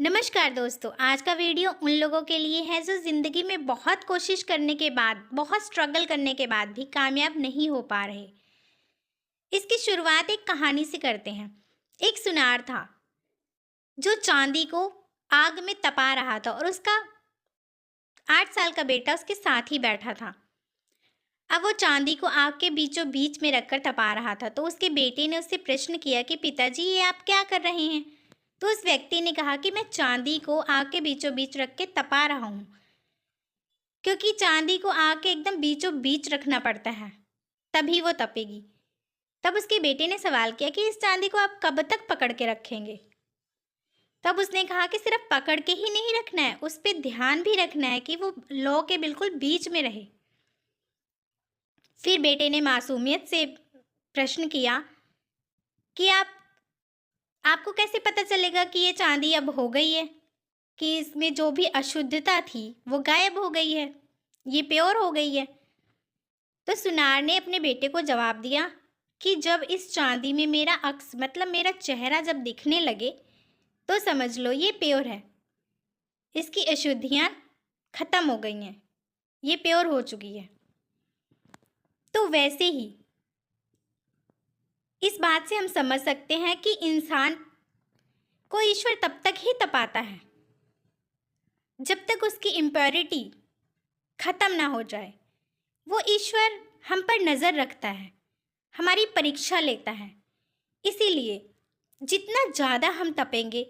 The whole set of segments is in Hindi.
नमस्कार दोस्तों। आज का वीडियो उन लोगों के लिए है जो ज़िंदगी में बहुत कोशिश करने के बाद, बहुत स्ट्रगल करने के बाद भी कामयाब नहीं हो पा रहे। इसकी शुरुआत एक कहानी से करते हैं। एक सुनार था जो चांदी को आग में तपा रहा था और उसका 8 साल का बेटा उसके साथ ही बैठा था। अब वो चांदी को आग के बीचों बीच में रखकर तपा रहा था, तो उसके बेटे ने उससे प्रश्न किया कि पिताजी, ये आप क्या कर रहे हैं? तो उस व्यक्ति ने कहा कि मैं चांदी को आग के बीचों बीच रख के तपा रहा हूँ, क्योंकि चांदी को आग के एकदम बीचों बीच रखना पड़ता है, तभी वो तपेगी। तब उसके बेटे ने सवाल किया कि इस चांदी को आप कब तक पकड़ के रखेंगे? तब उसने कहा कि सिर्फ पकड़ के ही नहीं रखना है, उस पर ध्यान भी रखना है कि वो लौ के बिल्कुल बीच में रहे। फिर बेटे ने मासूमियत से प्रश्न किया कि आपको कैसे पता चलेगा कि ये चांदी अब हो गई है, कि इसमें जो भी अशुद्धता थी वो गायब हो गई है, ये प्योर हो गई है? तो सुनार ने अपने बेटे को जवाब दिया कि जब इस चांदी में मेरा अक्स मतलब मेरा चेहरा जब दिखने लगे तो समझ लो ये प्योर है, इसकी अशुद्धियाँ खत्म हो गई हैं, ये प्योर हो चुकी है। तो वैसे ही इस बात से हम समझ सकते हैं कि इंसान को ईश्वर तब तक ही तपाता है जब तक उसकी इम्प्योरिटी खत्म ना हो जाए। वो ईश्वर हम पर नज़र रखता है, हमारी परीक्षा लेता है। इसीलिए जितना ज़्यादा हम तपेंगे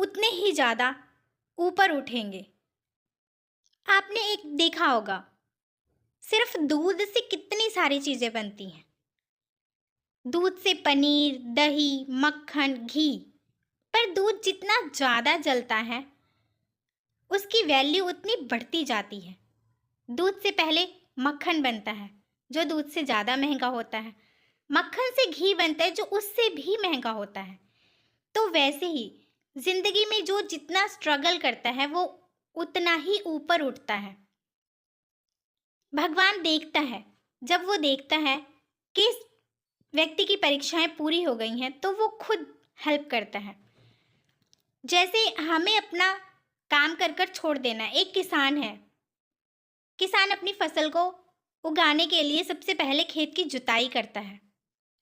उतने ही ज़्यादा ऊपर उठेंगे। आपने एक देखा होगा, सिर्फ दूध से कितनी सारी चीज़ें बनती हैं। दूध से पनीर, दही, मक्खन, घी। पर दूध जितना ज़्यादा जलता है उसकी वैल्यू उतनी बढ़ती जाती है। दूध से पहले मक्खन बनता है जो दूध से ज़्यादा महंगा होता है। मक्खन से घी बनता है जो उससे भी महंगा होता है। तो वैसे ही ज़िंदगी में जो जितना स्ट्रगल करता है वो उतना ही ऊपर उठता है। भगवान देखता है, जब वो देखता है कि इस व्यक्ति की परीक्षाएं पूरी हो गई हैं तो वो खुद हेल्प करता है। जैसे हमें अपना काम कर कर छोड़ देना। एक किसान है, किसान अपनी फसल को उगाने के लिए सबसे पहले खेत की जुताई करता है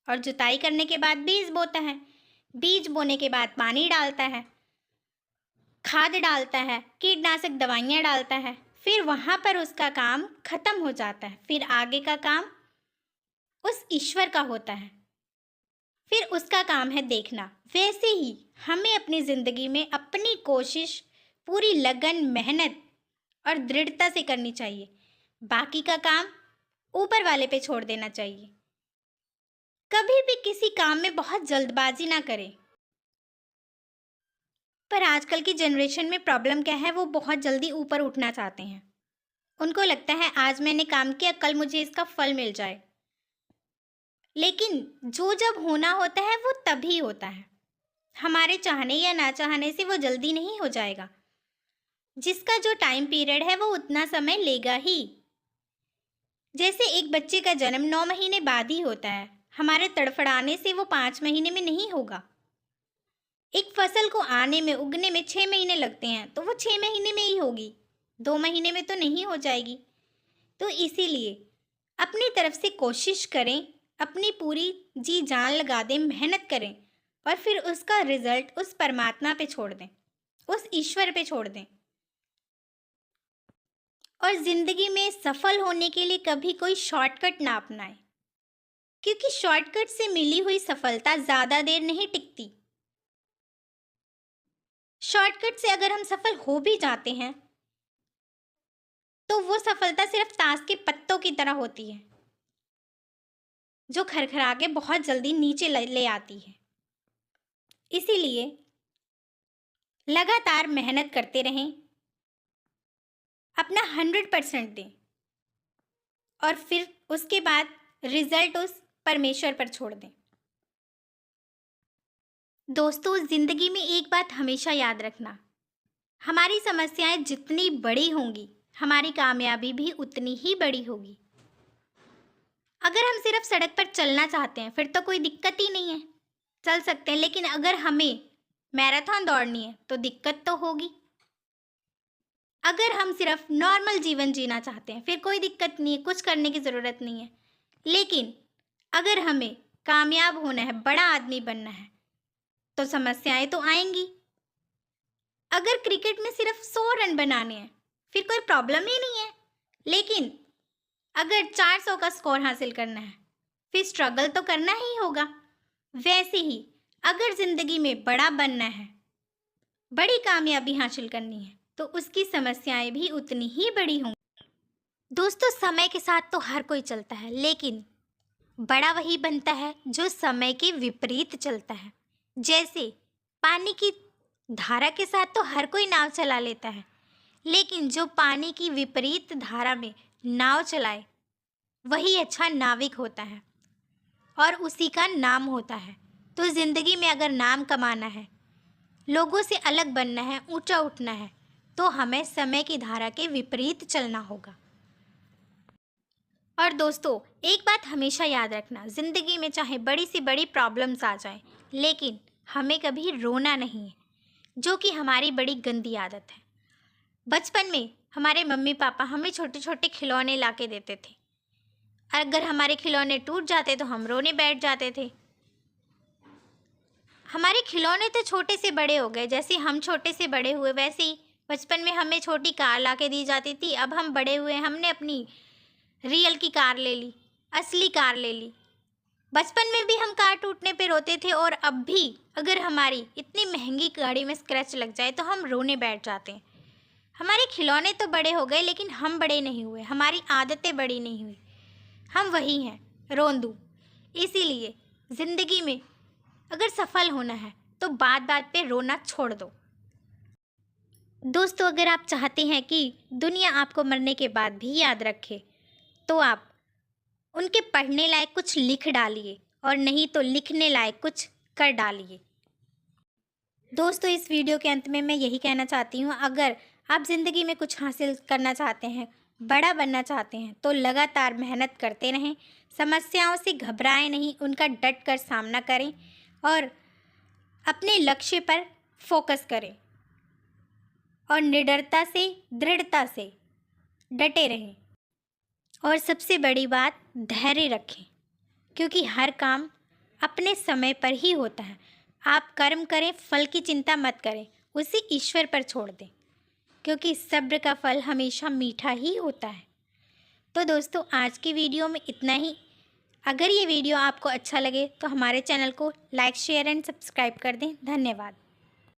और जुताई करने के बाद बीज बोता है। बीज बोने के बाद पानी डालता है, खाद डालता है, कीटनाशक दवाइयाँ डालता है। फिर वहाँ पर उसका काम खत्म हो जाता है। फिर आगे का काम उस ईश्वर का होता है, फिर उसका काम है देखना। वैसे ही हमें अपनी ज़िंदगी में अपनी कोशिश पूरी लगन, मेहनत और दृढ़ता से करनी चाहिए। बाकी का काम ऊपर वाले पे छोड़ देना चाहिए। कभी भी किसी काम में बहुत जल्दबाजी ना करें। पर आजकल की जनरेशन में प्रॉब्लम क्या है, वो बहुत जल्दी ऊपर उठना चाहते हैं। उनको लगता है आज मैंने काम किया, कल मुझे इसका फल मिल जाए। लेकिन जो जब होना होता है वो तभी होता है। हमारे चाहने या ना चाहने से वो जल्दी नहीं हो जाएगा। जिसका जो टाइम पीरियड है वो उतना समय लेगा ही। जैसे एक बच्चे का जन्म 9 महीने बाद ही होता है, हमारे तड़फड़ाने से वो 5 महीने में नहीं होगा। एक फसल को आने में, उगने में 6 महीने लगते हैं, तो वो 6 महीने में ही होगी, 2 महीने में तो नहीं हो जाएगी। तो इसीलिए अपनी तरफ से कोशिश करें, अपनी पूरी जी जान लगा दें, मेहनत करें और फिर उसका रिजल्ट उस परमात्मा पे छोड़ दें, उस ईश्वर पे छोड़ दें। और ज़िंदगी में सफल होने के लिए कभी कोई शॉर्टकट ना अपनाएं, क्योंकि शॉर्टकट से मिली हुई सफलता ज़्यादा देर नहीं टिकती। शॉर्टकट से अगर हम सफल हो भी जाते हैं तो वो सफलता सिर्फ ताश के पत्तों की तरह होती है, जो खरखरा के बहुत जल्दी नीचे ले आती है। इसीलिए लगातार मेहनत करते रहें, अपना 100% दें और फिर उसके बाद रिजल्ट उस परमेश्वर पर छोड़ दें। दोस्तों, ज़िंदगी में एक बात हमेशा याद रखना, हमारी समस्याएं जितनी बड़ी होंगी हमारी कामयाबी भी उतनी ही बड़ी होगी। अगर हम सिर्फ सड़क पर चलना चाहते हैं फिर तो कोई दिक्कत ही नहीं है, चल सकते हैं। लेकिन अगर हमें मैराथन दौड़नी है तो दिक्कत तो होगी। अगर हम सिर्फ नॉर्मल जीवन जीना चाहते हैं फिर कोई दिक्कत नहीं है, कुछ करने की ज़रूरत नहीं है। लेकिन अगर हमें कामयाब होना है, बड़ा आदमी बनना है, तो समस्याएं तो आएंगी। अगर क्रिकेट में सिर्फ 100 रन बनाने हैं फिर कोई प्रॉब्लम ही नहीं है। लेकिन अगर 400 का स्कोर हासिल करना है फिर स्ट्रगल तो करना ही होगा। वैसे ही अगर ज़िंदगी में बड़ा बनना है, बड़ी कामयाबी हासिल करनी है, तो उसकी समस्याएं भी उतनी ही बड़ी होंगी। दोस्तों, समय के साथ तो हर कोई चलता है, लेकिन बड़ा वही बनता है जो समय के विपरीत चलता है। जैसे पानी की धारा के साथ तो हर कोई नाव चला लेता है, लेकिन जो पानी की विपरीत धारा में नाव चलाए वही अच्छा नाविक होता है और उसी का नाम होता है। तो ज़िंदगी में अगर नाम कमाना है, लोगों से अलग बनना है, ऊंचा उठना है, तो हमें समय की धारा के विपरीत चलना होगा। और दोस्तों, एक बात हमेशा याद रखना, ज़िंदगी में चाहे बड़ी से बड़ी प्रॉब्लम्स आ जाएं, लेकिन हमें कभी रोना नहीं है, जो कि हमारी बड़ी गंदी आदत है। बचपन में हमारे मम्मी पापा हमें छोटे छोटे खिलौने ला के देते थे। अगर हमारे खिलौने टूट जाते तो हम रोने बैठ जाते थे। हमारे खिलौने तो छोटे से बड़े हो गए, जैसे हम छोटे से बड़े हुए वैसे ही बचपन में हमें छोटी कार ला के दी जाती थी। अब हम बड़े हुए, हमने अपनी रियल की कार ले ली, असली कार ले ली। बचपन में भी हम कार टूटने पे रोते थे, और अब भी अगर हमारी इतनी महंगी गाड़ी में स्क्रैच लग जाए तो हम रोने बैठ जाते हैं। हमारे खिलौने तो बड़े हो गए, लेकिन हम बड़े नहीं हुए, हमारी आदतें बड़ी नहीं हुई, हम वही हैं, रोंदू। इसीलिए ज़िंदगी में अगर सफल होना है तो बात बात पे रोना छोड़ दो। दोस्तों, अगर आप चाहते हैं कि दुनिया आपको मरने के बाद भी याद रखे, तो आप उनके पढ़ने लायक कुछ लिख डालिए, और नहीं तो लिखने लायक कुछ कर डालिए। दोस्तों, इस वीडियो के अंत में मैं यही कहना चाहती हूँ, अगर आप ज़िंदगी में कुछ हासिल करना चाहते हैं, बड़ा बनना चाहते हैं, तो लगातार मेहनत करते रहें। समस्याओं से घबराएं नहीं, उनका डट कर सामना करें और अपने लक्ष्य पर फोकस करें, और निडरता से, दृढ़ता से डटे रहें। और सबसे बड़ी बात, धैर्य रखें, क्योंकि हर काम अपने समय पर ही होता है। आप कर्म करें, फल की चिंता मत करें, उसे ईश्वर पर छोड़ दें, क्योंकि सब्र का फल हमेशा मीठा ही होता है। तो दोस्तों, आज की वीडियो में इतना ही। अगर ये वीडियो आपको अच्छा लगे तो हमारे चैनल को लाइक, शेयर एंड सब्सक्राइब कर दें। धन्यवाद।